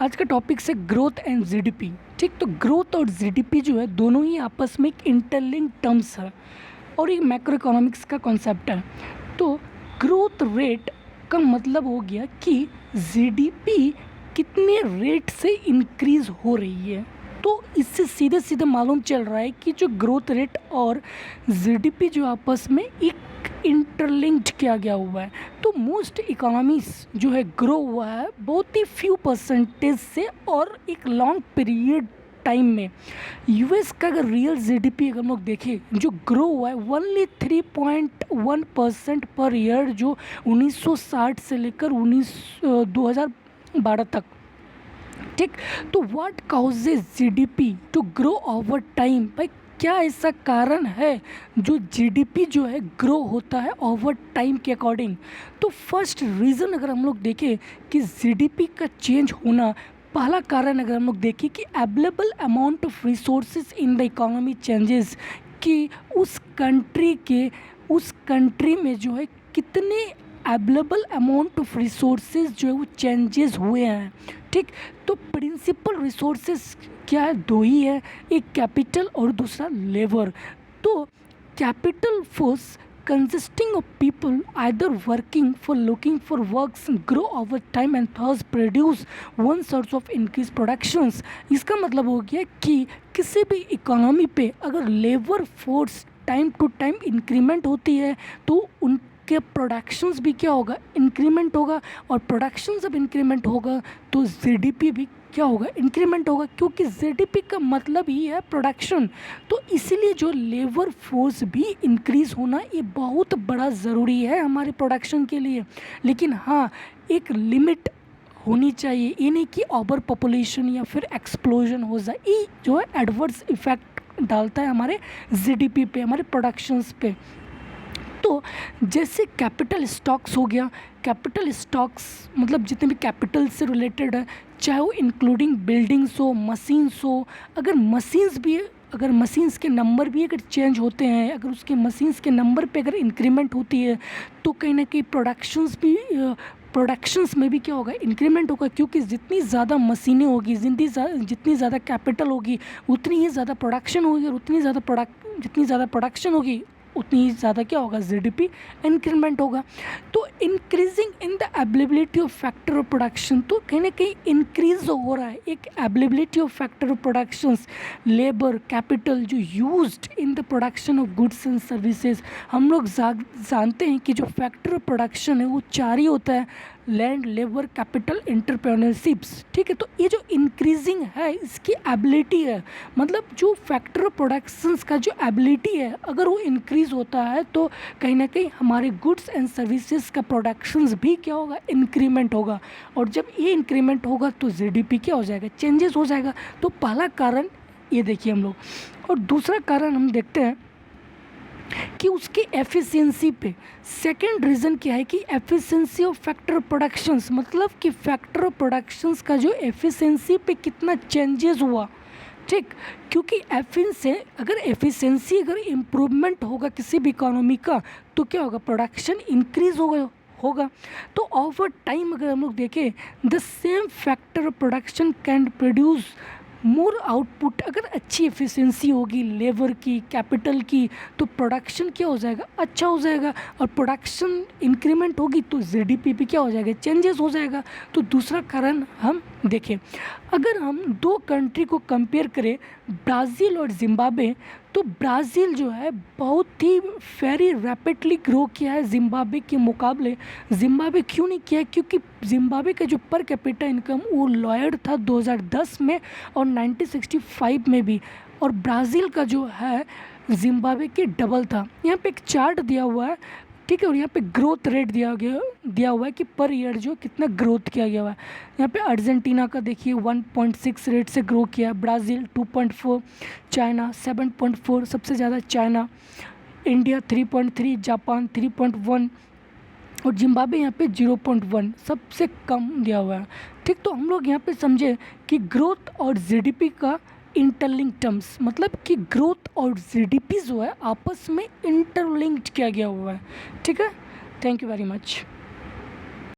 आज का टॉपिक से ग्रोथ एंड जीडीपी। ठीक, तो ग्रोथ और जीडीपी जो है दोनों ही आपस में एक इंटरलिंक टर्म्स है और एक मैक्रो इकोनॉमिक्स का कॉन्सेप्ट है। तो ग्रोथ रेट का मतलब हो गया कि जीडीपी कितने रेट से इंक्रीज हो रही है। तो इससे सीधे सीधे मालूम चल रहा है कि जो ग्रोथ रेट और जीडीपी जो आपस में एक इंटरलिंक्ड किया गया हुआ है। तो मोस्ट इकोनॉमीज जो है ग्रो हुआ है बहुत ही फ्यू परसेंटेज से और एक लॉन्ग पीरियड टाइम में। यूएस का अगर रियल जीडीपी अगर हम लोग देखें जो ग्रो हुआ है ओनली 3.1% पर ईयर, जो 1960 से लेकर 2012 तक। ठीक, तो what causes GDP to grow over time. भाई क्या ऐसा कारण है जो जीडीपी जो है ग्रो होता है ओवर टाइम के अकॉर्डिंग। तो फर्स्ट रीज़न अगर हम लोग देखें कि जीडीपी का चेंज होना, पहला कारण अगर हम लोग देखें कि available amount of resources in the economy changes, कि उस कंट्री में जो है कितने अवेलेबल अमाउंट ऑफ रिसोर्सेज जो है वो चेंजेस हुए हैं। ठीक, तो प्रिंसिपल रिसोर्सेज क्या है, दो ही है, एक कैपिटल और दूसरा लेबर। तो capital force consisting of people either working for looking for works grow over time and thus produce one source of increased productions। इसका मतलब हो गया कि किसी भी इकोनॉमी पे अगर labour force time to time increment होती है तो उनके प्रोडक्शंस भी क्या होगा, इंक्रीमेंट होगा। और प्रोडक्शन जब इंक्रीमेंट होगा तो जीडीपी भी क्या होगा, इंक्रीमेंट होगा, क्योंकि जीडीपी का मतलब ही है प्रोडक्शन। तो इसीलिए जो लेबर फोर्स भी इंक्रीज होना ये बहुत बड़ा ज़रूरी है हमारे प्रोडक्शन के लिए। लेकिन हाँ, एक लिमिट होनी चाहिए, ये नहीं कि ओवर पॉपुलेशन या फिर एक्सप्लोजन हो जाए, ये जो है एडवर्स इफेक्ट डालता है हमारे जीडीपी पे, हमारे प्रोडक्शंस पे। तो जैसे कैपिटल स्टॉक्स हो गया, कैपिटल स्टॉक्स मतलब जितने भी कैपिटल से रिलेटेड है, चाहे वो इंक्लूडिंग बिल्डिंग्स हो, मशीन्स हो। अगर मशीन्स भी, अगर मशीन्स के नंबर भी अगर चेंज होते हैं, अगर उसके मशीन्स के नंबर पे अगर इंक्रीमेंट होती है तो कहीं ना कहीं प्रोडक्शंस में भी क्या होगा, इंक्रीमेंट होगा। क्योंकि जितनी ज़्यादा मशीनें होगी, जितनी ज़्यादा कैपिटल होगी उतनी ही ज़्यादा प्रोडक्शन होगी, और जितनी ज़्यादा प्रोडक्शन होगी उतनी ही ज़्यादा क्या होगा, जीडीपी इंक्रीमेंट होगा। तो increasing in the availability of factor of production, तो कहीं ना कहीं इंक्रीज हो रहा है एक availability of factor of productions, labour capital जो used in the production of goods and services. हम लोग जानते हैं कि जो फैक्टर ऑफ प्रोडक्शन है वो चार ही होता है, लैंड, लेबर, कैपिटल, एंटरप्रेन्योरशिप्स। ठीक है, तो ये जो इंक्रीजिंग है इसकी एबिलिटी है, मतलब जो फैक्टर ऑफ प्रोडक्शंस का जो एबिलिटी है अगर वो इंक्रीज होता है तो कहीं ना कहीं हमारे गुड्स एंड सर्विसेज का प्रोडक्शंस भी क्या होगा, इंक्रीमेंट होगा। और जब ये इंक्रीमेंट होगा तो जीडीपी क्या हो जाएगा, चेंजेस हो जाएगा। तो पहला कारण ये देखिए हम लोग, और दूसरा कारण हम देखते हैं कि उसकी एफिशिएंसी पे। सेकंड रीज़न क्या है कि एफिशिएंसी ऑफ फैक्टर प्रोडक्शंस, मतलब कि फैक्टर प्रोडक्शंस का जो एफिशिएंसी पे कितना चेंजेस हुआ। ठीक, क्योंकि अगर एफिशिएंसी अगर इम्प्रूवमेंट होगा किसी भी इकोनॉमी का तो क्या होगा, प्रोडक्शन इंक्रीज होगा। तो ओवर टाइम अगर हम लोग देखें, the same factor production can produce more output. अगर अच्छी एफिशिएंसी होगी लेबर की, कैपिटल की, तो प्रोडक्शन क्या हो जाएगा, अच्छा हो जाएगा। और प्रोडक्शन इंक्रीमेंट होगी तो जीडीपी भी क्या हो जाएगा, चेंजेस हो जाएगा। तो दूसरा कारण हम देखें, अगर हम दो कंट्री को कंपेयर करें, ब्राज़ील और जिम्बाब्वे, तो ब्राज़ील जो है बहुत ही वेरी रैपिडली ग्रो किया है जिम्बाब्वे के मुकाबले। जिम्बाब्वे क्यों नहीं किया है, क्योंकि जिम्बाब्वे का जो पर कैपिटा इनकम वो लोअर था 2010 में और 1965 में भी, और ब्राज़ील का जो है जिम्बाब्वे के डबल था। यहाँ पे एक चार्ट दिया हुआ है, ठीक है, और यहाँ पे ग्रोथ रेट दिया हुआ है कि पर ईयर जो कितना ग्रोथ किया गया हुआ है। यहाँ पे अर्जेंटीना का देखिए 1.6 रेट से ग्रो किया, ब्राज़ील 2.4, चाइना 7.4, सबसे ज़्यादा चाइना, इंडिया 3.3, जापान 3.1 और जिम्बाब्वे यहाँ पे 0.1 सबसे कम दिया हुआ है। ठीक, तो हम लोग यहाँ पे समझे कि ग्रोथ और जीडीपी का इंटरलिंक टर्म्स, मतलब कि ग्रोथ और जीडीपी जो है आपस में इंटरलिंक्ड किया गया हुआ है। ठीक है, थैंक यू वेरी मच।